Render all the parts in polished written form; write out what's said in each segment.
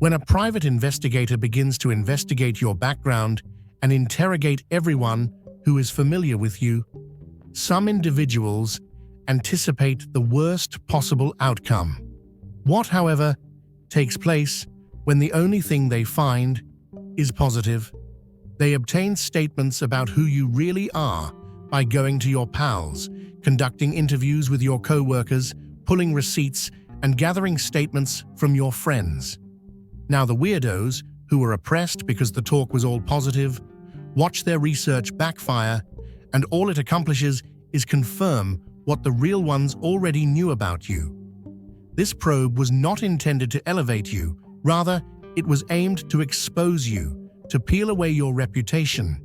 When a private investigator begins to investigate your background and interrogate everyone who is familiar with you, some individuals anticipate the worst possible outcome. What, however, takes place when the only thing they find is positive? They obtain statements about who you really are by going to your pals, conducting interviews with your co-workers, pulling receipts, and gathering statements from your friends. Now the weirdos, who were oppressed because the talk was all positive, watch their research backfire, and all it accomplishes is confirm what the real ones already knew about you. This probe was not intended to elevate you, rather, it was aimed to expose you, to peel away your reputation,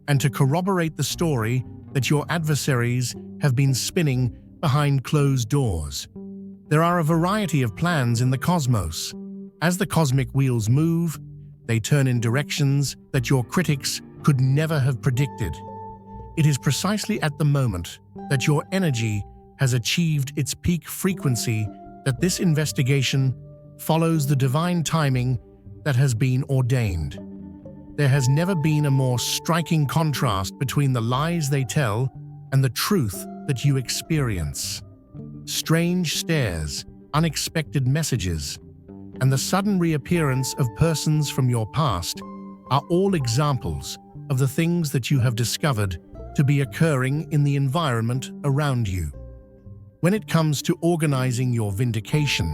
and to corroborate the story that your adversaries have been spinning behind closed doors. There are a variety of plans in the cosmos. As the cosmic wheels move, they turn in directions that your critics could never have predicted. It is precisely at the moment that your energy has achieved its peak frequency that this investigation follows the divine timing that has been ordained. There has never been a more striking contrast between the lies they tell and the truth that you experience. Strange stares, unexpected messages, and the sudden reappearance of persons from your past are all examples of the things that you have discovered to be occurring in the environment around you. When it comes to organizing your vindication,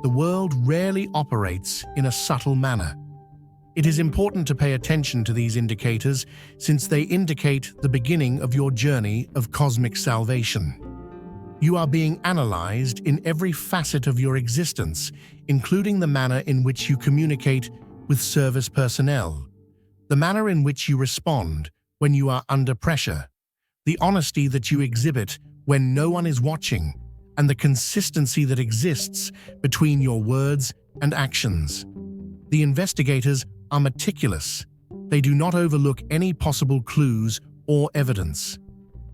the world rarely operates in a subtle manner. It is important to pay attention to these indicators since they indicate the beginning of your journey of cosmic salvation. You are being analyzed in every facet of your existence, including the manner in which you communicate with service personnel, the manner in which you respond when you are under pressure, the honesty that you exhibit when no one is watching, and the consistency that exists between your words and actions. The investigators are meticulous. They do not overlook any possible clues or evidence.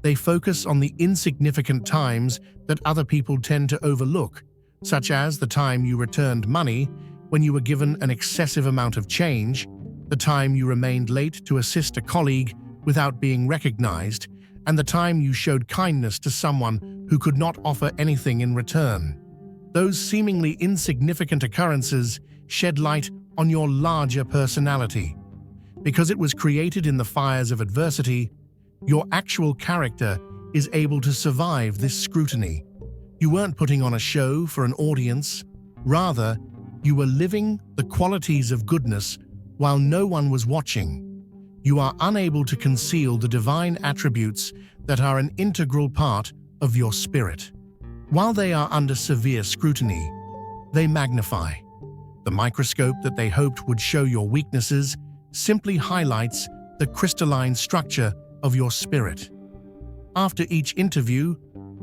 They focus on the insignificant times that other people tend to overlook, such as the time you returned money when you were given an excessive amount of change, the time you remained late to assist a colleague without being recognized, and the time you showed kindness to someone who could not offer anything in return. Those seemingly insignificant occurrences shed light on your larger personality. Because it was created in the fires of adversity, your actual character is able to survive this scrutiny. You weren't putting on a show for an audience. Rather, you were living the qualities of goodness while no one was watching. You are unable to conceal the divine attributes that are an integral part of your spirit. While they are under severe scrutiny, they magnify. The microscope that they hoped would show your weaknesses simply highlights the crystalline structure of your spirit. After each interview,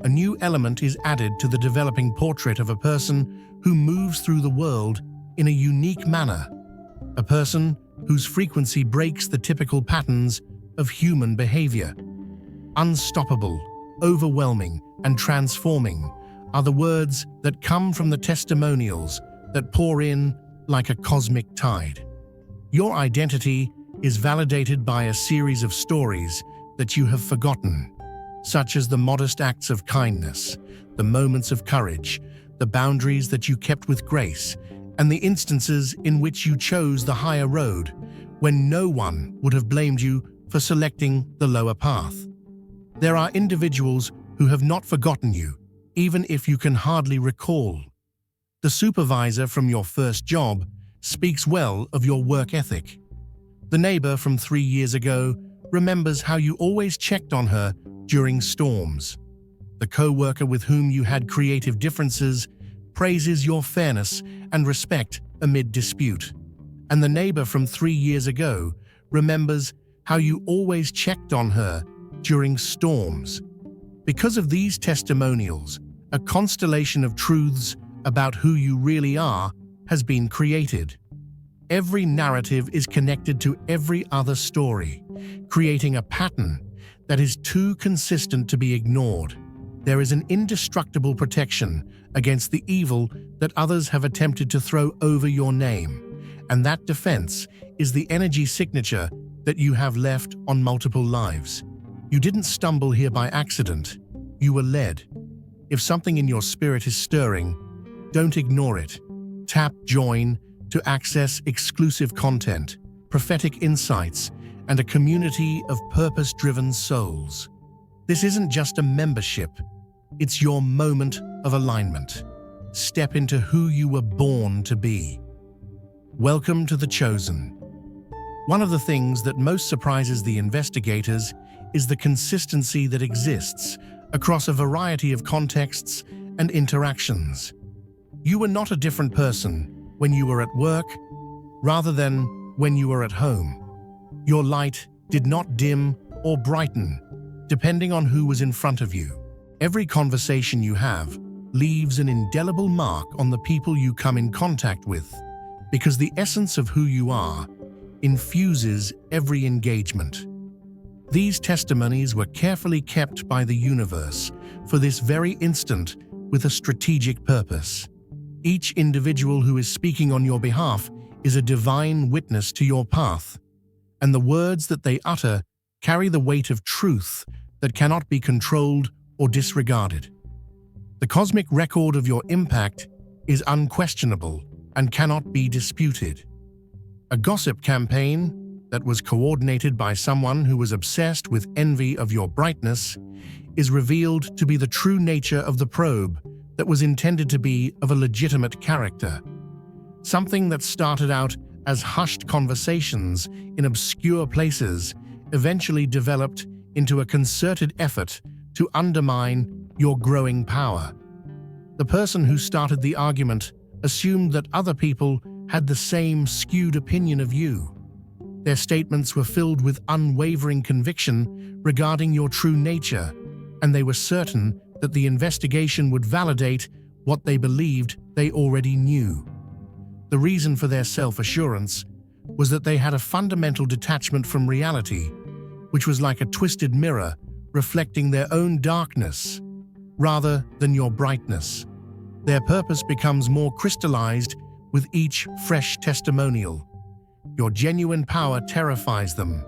a new element is added to the developing portrait of a person who moves through the world in a unique manner, a person whose frequency breaks the typical patterns of human behavior. Unstoppable, overwhelming, and transforming are the words that come from the testimonials that pour in like a cosmic tide. Your identity is validated by a series of stories that you have forgotten, such as the modest acts of kindness, the moments of courage, the boundaries that you kept with grace, and the instances in which you chose the higher road when no one would have blamed you for selecting the lower path. There are individuals who have not forgotten you, even if you can hardly recall. The supervisor from your first job speaks well of your work ethic. The neighbor from 3 years ago remembers how you always checked on her during storms. The co-worker with whom you had creative differences praises your fairness and respect amid dispute. And the neighbor from 3 years ago remembers how you always checked on her during storms. Because of these testimonials, a constellation of truths about who you really are has been created. Every narrative is connected to every other story, creating a pattern that is too consistent to be ignored. There is an indestructible protection against the evil that others have attempted to throw over your name, and that defense is the energy signature that you have left on multiple lives. You didn't stumble here by accident. You were led. If something in your spirit is stirring, don't ignore it. Tap Join to access exclusive content, prophetic insights, and a community of purpose-driven souls. This isn't just a membership. It's your moment of alignment. Step into who you were born to be. Welcome to the Chosen. One of the things that most surprises the investigators is the consistency that exists across a variety of contexts and interactions. You were not a different person when you were at work, rather than when you were at home. Your light did not dim or brighten, depending on who was in front of you. Every conversation you have leaves an indelible mark on the people you come in contact with, because the essence of who you are infuses every engagement. These testimonies were carefully kept by the universe for this very instant with a strategic purpose. Each individual who is speaking on your behalf is a divine witness to your path, and the words that they utter carry the weight of truth that cannot be controlled or disregarded. The cosmic record of your impact is unquestionable and cannot be disputed. A gossip campaign that was coordinated by someone who was obsessed with envy of your brightness is revealed to be the true nature of the probe that was intended to be of a legitimate character. Something that started out as hushed conversations in obscure places eventually developed into a concerted effort to undermine your growing power. The person who started the argument assumed that other people had the same skewed opinion of you. Their statements were filled with unwavering conviction regarding your true nature, and they were certain that the investigation would validate what they believed they already knew. The reason for their self-assurance was that they had a fundamental detachment from reality, which was like a twisted mirror reflecting their own darkness rather than your brightness. Their purpose becomes more crystallized with each fresh testimonial. Your genuine power terrifies them.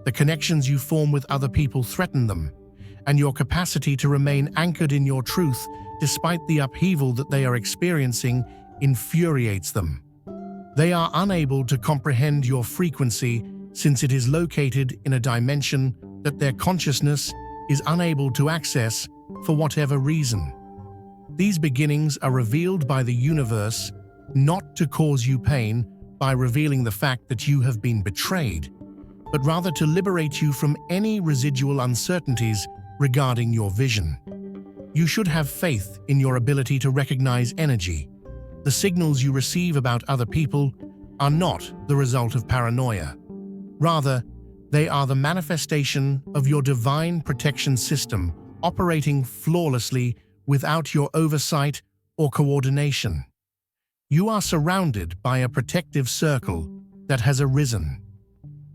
The connections you form with other people threaten them, and your capacity to remain anchored in your truth despite the upheaval that they are experiencing infuriates them. They are unable to comprehend your frequency since it is located in a dimension that their consciousness is unable to access for whatever reason. These beginnings are revealed by the universe not to cause you pain by revealing the fact that you have been betrayed, but rather to liberate you from any residual uncertainties regarding your vision. You should have faith in your ability to recognize energy. The signals you receive about other people are not the result of paranoia. Rather, they are the manifestation of your divine protection system operating flawlessly without your oversight or coordination. You are surrounded by a protective circle that has arisen.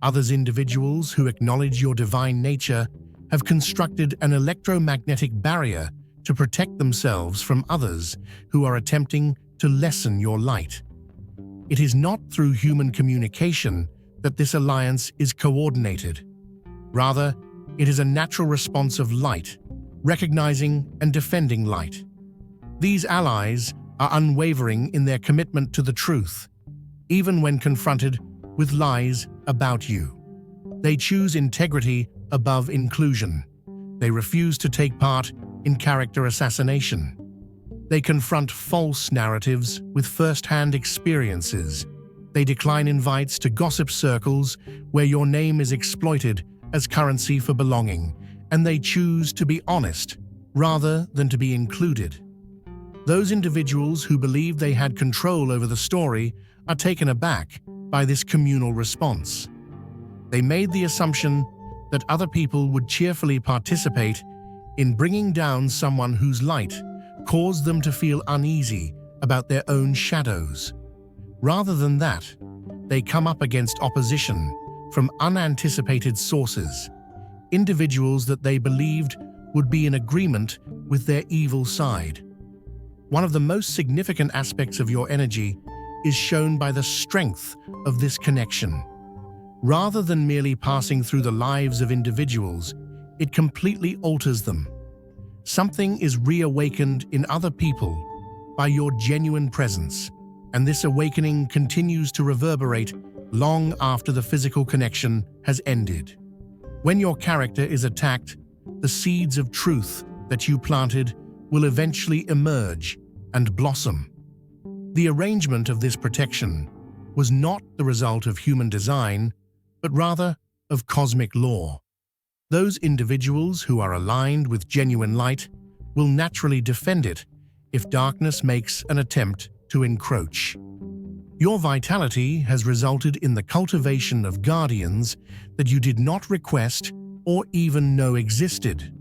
Other individuals who acknowledge your divine nature have constructed an electromagnetic barrier to protect themselves from others who are attempting to lessen your light. It is not through human communication that this alliance is coordinated. Rather, it is a natural response of light, recognizing and defending light. These allies are unwavering in their commitment to the truth, even when confronted with lies about you. They choose integrity above inclusion. They refuse to take part in character assassination. They confront false narratives with first-hand experiences. They decline invites to gossip circles where your name is exploited as currency for belonging, and they choose to be honest rather than to be included. Those individuals who believe they had control over the story are taken aback by this communal response. They made the assumption that other people would cheerfully participate in bringing down someone whose light caused them to feel uneasy about their own shadows. Rather than that, they come up against opposition from unanticipated sources, individuals that they believed would be in agreement with their evil side. One of the most significant aspects of your energy is shown by the strength of this connection. Rather than merely passing through the lives of individuals, it completely alters them. Something is reawakened in other people by your genuine presence, and this awakening continues to reverberate long after the physical connection has ended. When your character is attacked, the seeds of truth that you planted will eventually emerge and blossom. The arrangement of this protection was not the result of human design, but rather of cosmic law. Those individuals who are aligned with genuine light will naturally defend it if darkness makes an attempt to encroach. Your vitality has resulted in the cultivation of guardians that you did not request or even know existed.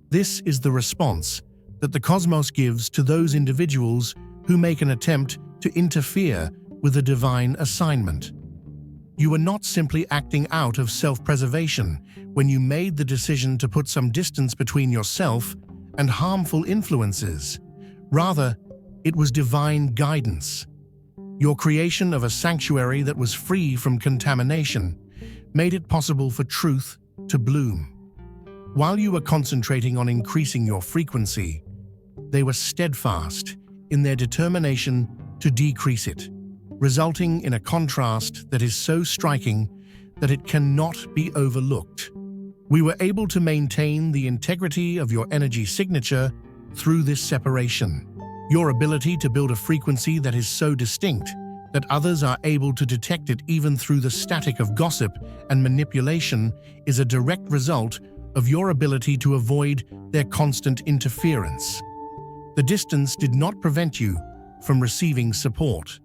This is the response that the cosmos gives to those individuals who make an attempt to interfere with a divine assignment. You were not simply acting out of self-preservation when you made the decision to put some distance between yourself and harmful influences. Rather, it was divine guidance. Your creation of a sanctuary that was free from contamination made it possible for truth to bloom. While you were concentrating on increasing your frequency, they were steadfast in their determination to decrease it, resulting in a contrast that is so striking that it cannot be overlooked. We were able to maintain the integrity of your energy signature through this separation. Your ability to build a frequency that is so distinct that others are able to detect it even through the static of gossip and manipulation is a direct result of your ability to avoid their constant interference. The distance did not prevent you from receiving support.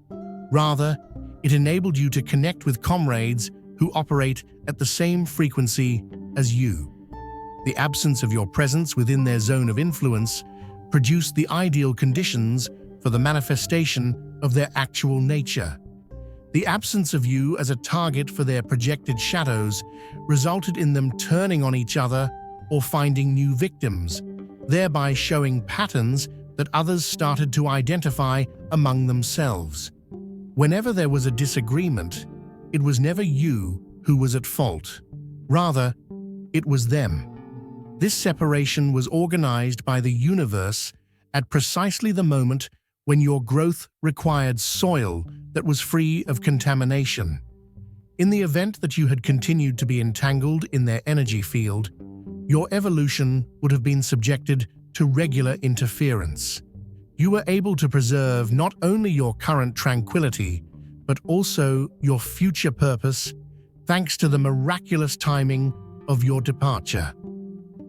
Rather, it enabled you to connect with comrades who operate at the same frequency as you. The absence of your presence within their zone of influence produced the ideal conditions for the manifestation of their actual nature. The absence of you as a target for their projected shadows resulted in them turning on each other or finding new victims, thereby showing patterns that others started to identify among themselves. Whenever there was a disagreement, it was never you who was at fault. Rather, it was them. This separation was organized by the universe at precisely the moment when your growth required soil that was free of contamination. In the event that you had continued to be entangled in their energy field, your evolution would have been subjected to regular interference. You were able to preserve not only your current tranquility, but also your future purpose, thanks to the miraculous timing of your departure.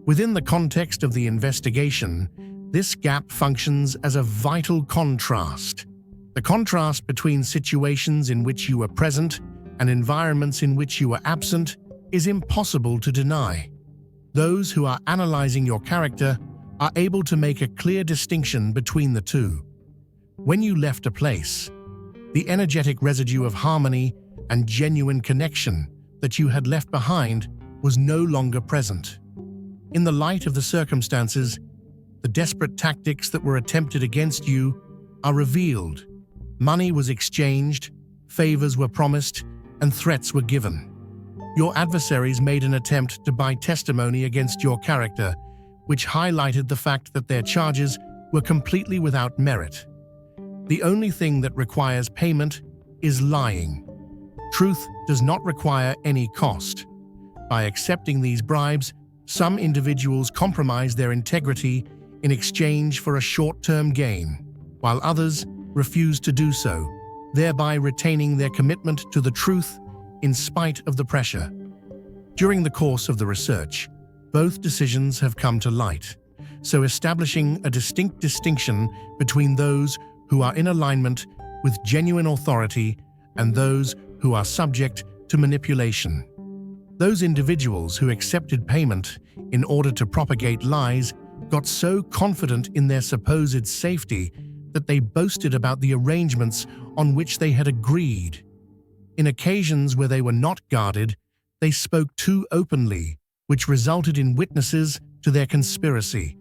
Within the context of the investigation, this gap functions as a vital contrast. The contrast between situations in which you were present and environments in which you were absent is impossible to deny. Those who are analyzing your character are able to make a clear distinction between the two. When you left a place, the energetic residue of harmony and genuine connection that you had left behind was no longer present. In the light of the circumstances, the desperate tactics that were attempted against you are revealed. Money was exchanged, favors were promised, and threats were given. Your adversaries made an attempt to buy testimony against your character, which highlighted the fact that their charges were completely without merit. The only thing that requires payment is lying. Truth does not require any cost. By accepting these bribes, some individuals compromise their integrity in exchange for a short-term gain, while others refuse to do so, thereby retaining their commitment to the truth in spite of the pressure. During the course of the research, both decisions have come to light, so establishing a distinct distinction between those who are in alignment with genuine authority and those who are subject to manipulation. Those individuals who accepted payment in order to propagate lies got so confident in their supposed safety that they boasted about the arrangements on which they had agreed. In occasions where they were not guarded, they spoke too openly, which resulted in witnesses to their conspiracy.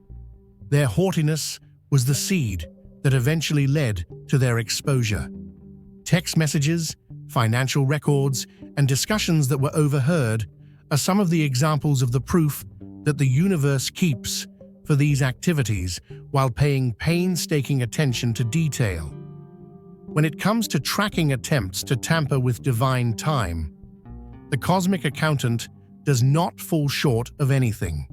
Their haughtiness was the seed that eventually led to their exposure. Text messages, financial records, and discussions that were overheard are some of the examples of the proof that the universe keeps for these activities while paying painstaking attention to detail. When it comes to tracking attempts to tamper with divine time, the cosmic accountant does not fall short of anything.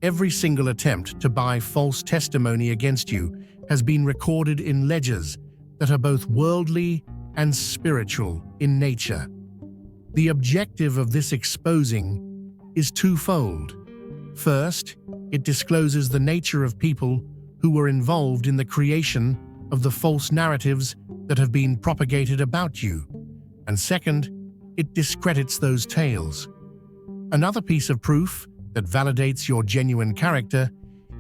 Every single attempt to buy false testimony against you has been recorded in ledgers that are both worldly and spiritual in nature. The objective of this exposing is twofold. First, it discloses the nature of people who were involved in the creation of the false narratives that have been propagated about you. And second, it discredits those tales. Another piece of proof that validates your genuine character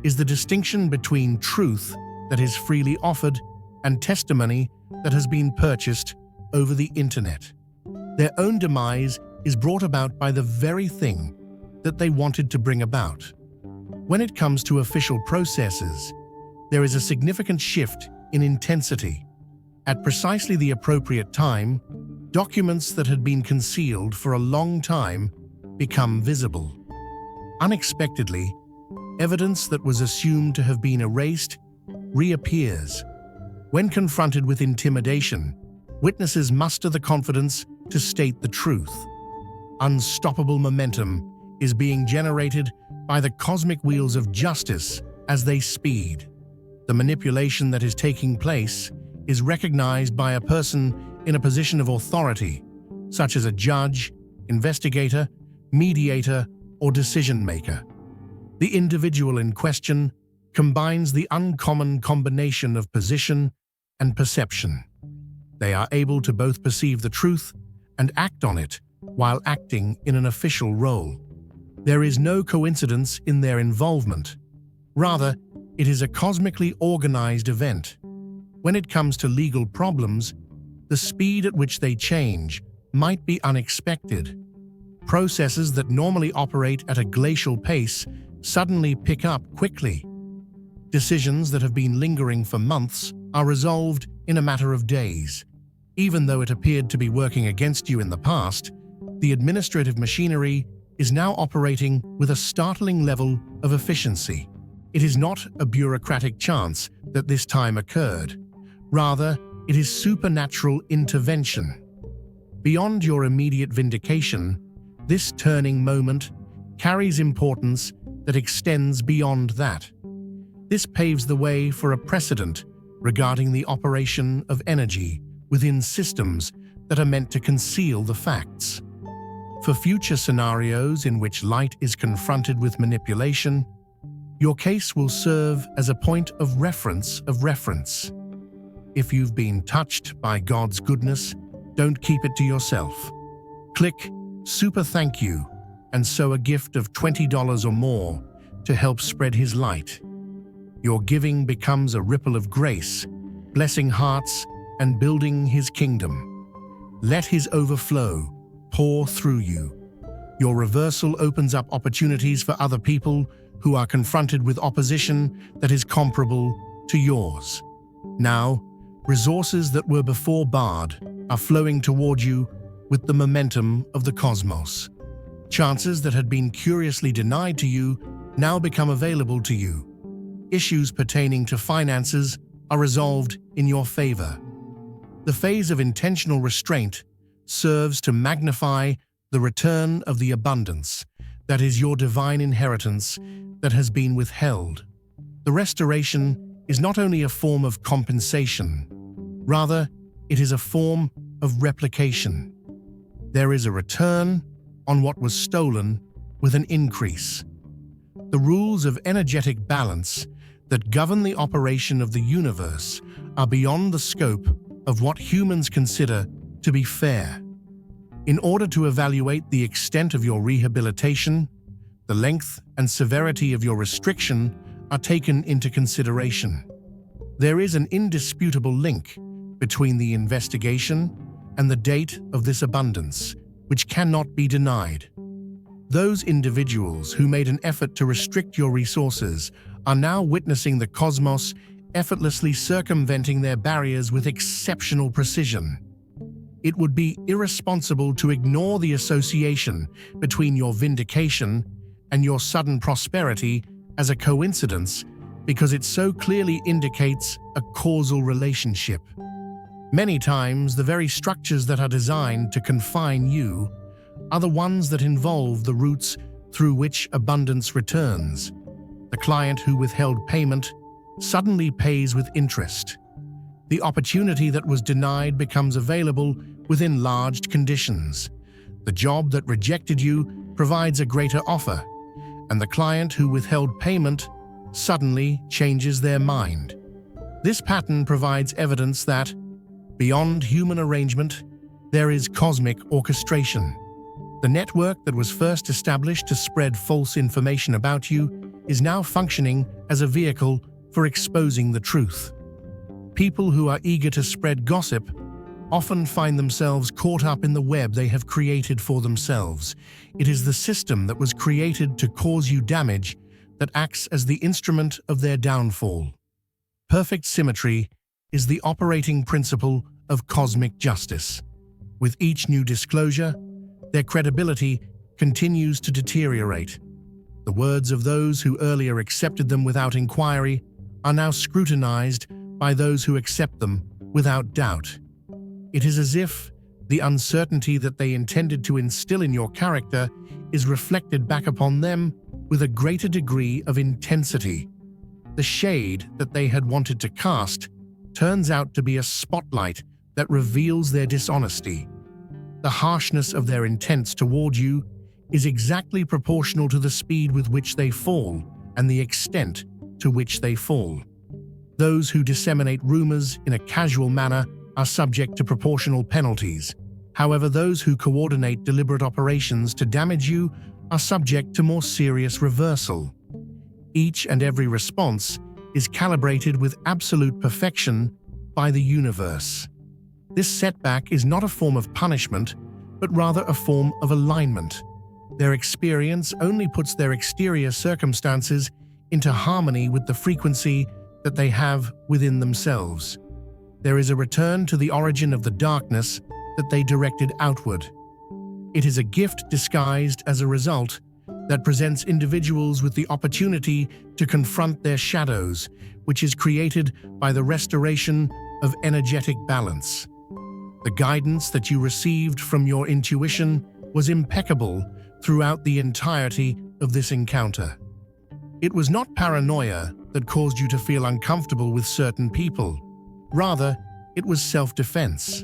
is the distinction between truth that is freely offered and testimony that has been purchased over the internet. Their own demise is brought about by the very thing that they wanted to bring about. When it comes to official processes, there is a significant shift in intensity. At precisely the appropriate time, documents that had been concealed for a long time become visible. Unexpectedly, evidence that was assumed to have been erased reappears. When confronted with intimidation, witnesses muster the confidence to state the truth. Unstoppable momentum is being generated by the cosmic wheels of justice as they speed. The manipulation that is taking place is recognized by a person in a position of authority, such as a judge, investigator, mediator, or decision-maker. The individual in question combines the uncommon combination of position and perception. They are able to both perceive the truth and act on it while acting in an official role. There is no coincidence in their involvement. Rather, it is a cosmically organized event. When it comes to legal problems, the speed at which they change might be unexpected. Processes that normally operate at a glacial pace suddenly pick up quickly. Decisions that have been lingering for months are resolved in a matter of days. Even though it appeared to be working against you in the past, the administrative machinery is now operating with a startling level of efficiency. It is not a bureaucratic chance that this time occurred. Rather, it is supernatural intervention. Beyond your immediate vindication, this turning moment carries importance that extends beyond that. This paves the way for a precedent regarding the operation of energy within systems that are meant to conceal the facts. For future scenarios in which light is confronted with manipulation, your case will serve as a point of reference. If you've been touched by God's goodness, don't keep it to yourself. Click Super Thank You and sow a gift of $20 or more to help spread His light. Your giving becomes a ripple of grace, blessing hearts and building His kingdom. Let His overflow pour through you. Your reversal opens up opportunities for other people who are confronted with opposition that is comparable to yours. Now, resources that were before barred are flowing toward you with the momentum of the cosmos. Chances that had been curiously denied to you now become available to you. Issues pertaining to finances are resolved in your favor. The phase of intentional restraint serves to magnify the return of the abundance that is your divine inheritance that has been withheld. The restoration is not only a form of compensation, rather, it is a form of replication. There is a return on what was stolen with an increase. The rules of energetic balance that govern the operation of the universe are beyond the scope of what humans consider to be fair. In order to evaluate the extent of your rehabilitation, the length and severity of your restriction are taken into consideration. There is an indisputable link between the investigation and the date of this abundance, which cannot be denied. Those individuals who made an effort to restrict your resources are now witnessing the cosmos effortlessly circumventing their barriers with exceptional precision. It would be irresponsible to ignore the association between your vindication and your sudden prosperity as a coincidence, because it so clearly indicates a causal relationship. Many times, the very structures that are designed to confine you are the ones that involve the routes through which abundance returns. The client who withheld payment suddenly pays with interest. The opportunity that was denied becomes available with enlarged conditions. The job that rejected you provides a greater offer, and the client who withheld payment suddenly changes their mind. This pattern provides evidence that, beyond human arrangement, there is cosmic orchestration. The network that was first established to spread false information about you is now functioning as a vehicle for exposing the truth. People who are eager to spread gossip often find themselves caught up in the web they have created for themselves. It is the system that was created to cause you damage that acts as the instrument of their downfall. Perfect symmetry is the operating principle of cosmic justice. With each new disclosure, their credibility continues to deteriorate. The words of those who earlier accepted them without inquiry are now scrutinized by those who accept them without doubt. It is as if the uncertainty that they intended to instill in your character is reflected back upon them with a greater degree of intensity. The shade that they had wanted to cast turns out to be a spotlight that reveals their dishonesty. The harshness of their intents toward you is exactly proportional to the speed with which they fall and the extent to which they fall. Those who disseminate rumors in a casual manner are subject to proportional penalties. However, those who coordinate deliberate operations to damage you are subject to more serious reversal. Each and every response is calibrated with absolute perfection by the universe. This setback is not a form of punishment, but rather a form of alignment. Their experience only puts their exterior circumstances into harmony with the frequency that they have within themselves. There is a return to the origin of the darkness that they directed outward. It is a gift disguised as a result that presents individuals with the opportunity to confront their shadows, which is created by the restoration of energetic balance. The guidance that you received from your intuition was impeccable throughout the entirety of this encounter. It was not paranoia that caused you to feel uncomfortable with certain people. Rather, it was self-defense.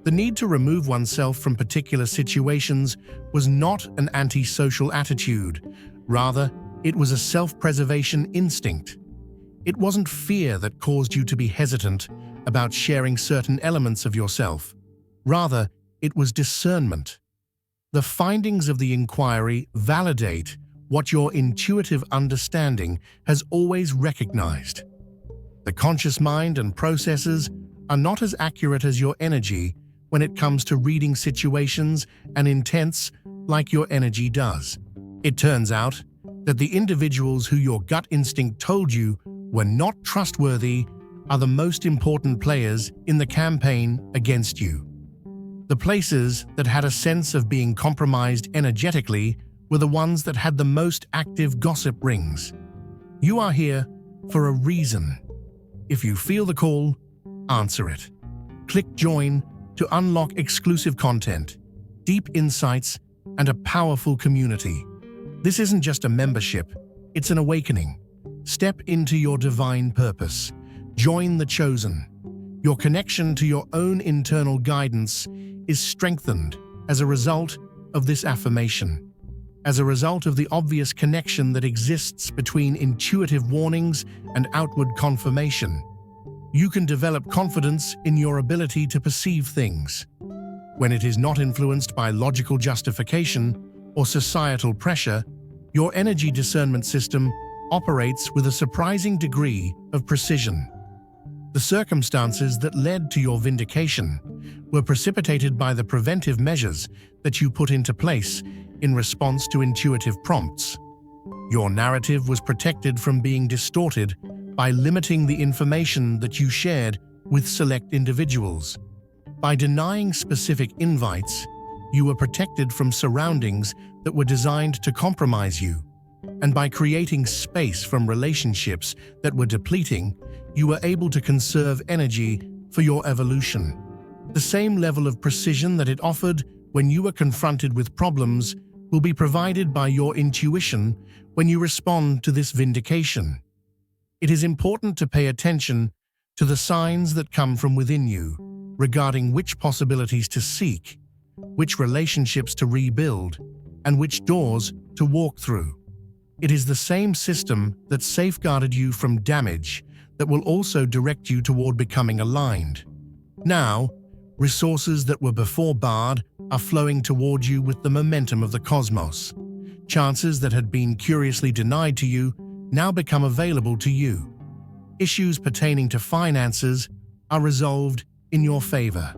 The need to remove oneself from particular situations was not an antisocial attitude. Rather, it was a self-preservation instinct. It wasn't fear that caused you to be hesitant about sharing certain elements of yourself. Rather, it was discernment. The findings of the inquiry validate what your intuitive understanding has always recognized. The conscious mind and processes are not as accurate as your energy when it comes to reading situations and intents like your energy does. It turns out that the individuals who your gut instinct told you were not trustworthy are the most important players in the campaign against you. The places that had a sense of being compromised energetically were the ones that had the most active gossip rings. You are here for a reason. If you feel the call, answer it. Click join to unlock exclusive content, deep insights, and a powerful community. This isn't just a membership, it's an awakening. Step into your divine purpose. Join the chosen. Your connection to your own internal guidance is strengthened as a result of this affirmation. As a result of the obvious connection that exists between intuitive warnings and outward confirmation, you can develop confidence in your ability to perceive things. When it is not influenced by logical justification or societal pressure, your energy discernment system operates with a surprising degree of precision. The circumstances that led to your vindication were precipitated by the preventive measures that you put into place in response to intuitive prompts. Your narrative was protected from being distorted by limiting the information that you shared with select individuals. By denying specific invites, you were protected from surroundings that were designed to compromise you. And by creating space from relationships that were depleting, you were able to conserve energy for your evolution. The same level of precision that it offered when you were confronted with problems will be provided by your intuition when you respond to this vindication. It is important to pay attention to the signs that come from within you regarding which possibilities to seek, which relationships to rebuild, and which doors to walk through. It is the same system that safeguarded you from damage that will also direct you toward becoming aligned. Now, resources that were before barred are flowing toward you with the momentum of the cosmos. Chances that had been curiously denied to you now become available to you. Issues pertaining to finances are resolved in your favor.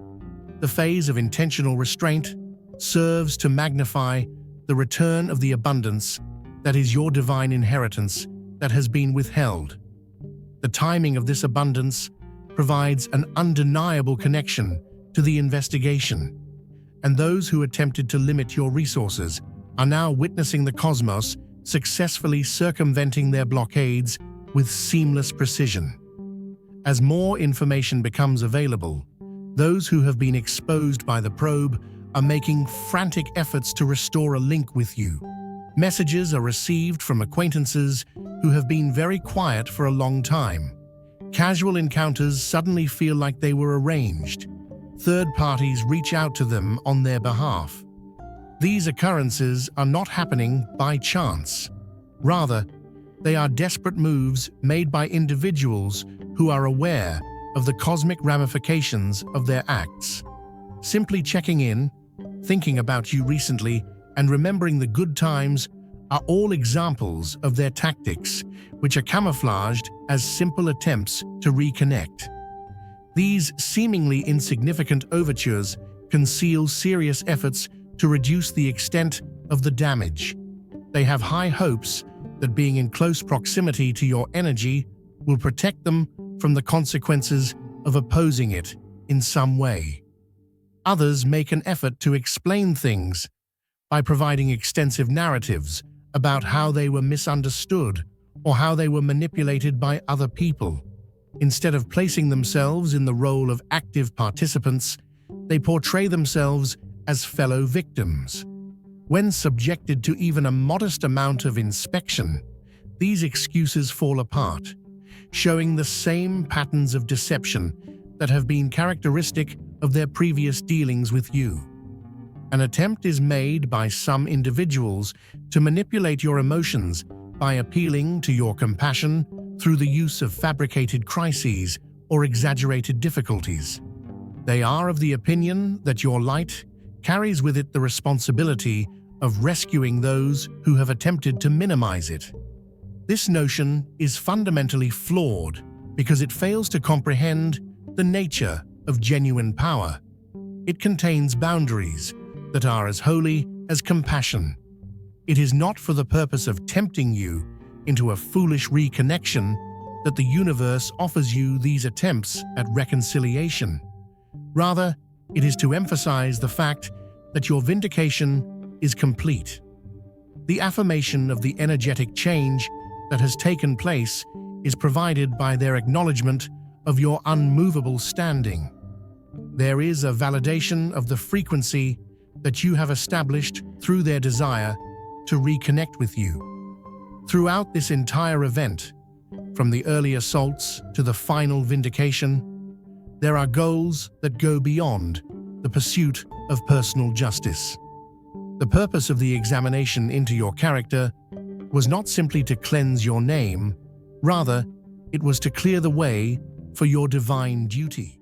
The phase of intentional restraint serves to magnify the return of the abundance that is your divine inheritance that has been withheld. The timing of this abundance provides an undeniable connection to the investigation, and those who attempted to limit your resources are now witnessing the cosmos successfully circumventing their blockades with seamless precision. As more information becomes available, those who have been exposed by the probe are making frantic efforts to restore a link with you. Messages are received from acquaintances who have been very quiet for a long time. Casual encounters suddenly feel like they were arranged. Third parties reach out to them on their behalf. These occurrences are not happening by chance. Rather, they are desperate moves made by individuals who are aware of the cosmic ramifications of their acts. Simply checking in, thinking about you recently, and remembering the good times are all examples of their tactics, which are camouflaged as simple attempts to reconnect. These seemingly insignificant overtures conceal serious efforts to reduce the extent of the damage. They have high hopes that being in close proximity to your energy will protect them from the consequences of opposing it in some way. Others make an effort to explain things by providing extensive narratives about how they were misunderstood or how they were manipulated by other people. Instead of placing themselves in the role of active participants, they portray themselves as fellow victims. When subjected to even a modest amount of inspection, these excuses fall apart, showing the same patterns of deception that have been characteristic of their previous dealings with you. An attempt is made by some individuals to manipulate your emotions by appealing to your compassion through the use of fabricated crises or exaggerated difficulties. They are of the opinion that your light carries with it the responsibility of rescuing those who have attempted to minimize it. This notion is fundamentally flawed because it fails to comprehend the nature of genuine power. It contains boundaries that are as holy as compassion. It is not for the purpose of tempting you into a foolish reconnection that the universe offers you these attempts at reconciliation. Rather, it is to emphasize the fact that your vindication is complete. The affirmation of the energetic change that has taken place is provided by their acknowledgement of your unmovable standing. There is a validation of the frequency that you have established through their desire to reconnect with you. Throughout this entire event, from the early assaults to the final vindication, there are goals that go beyond the pursuit of personal justice. The purpose of the examination into your character was not simply to cleanse your name, rather, it was to clear the way for your divine duty.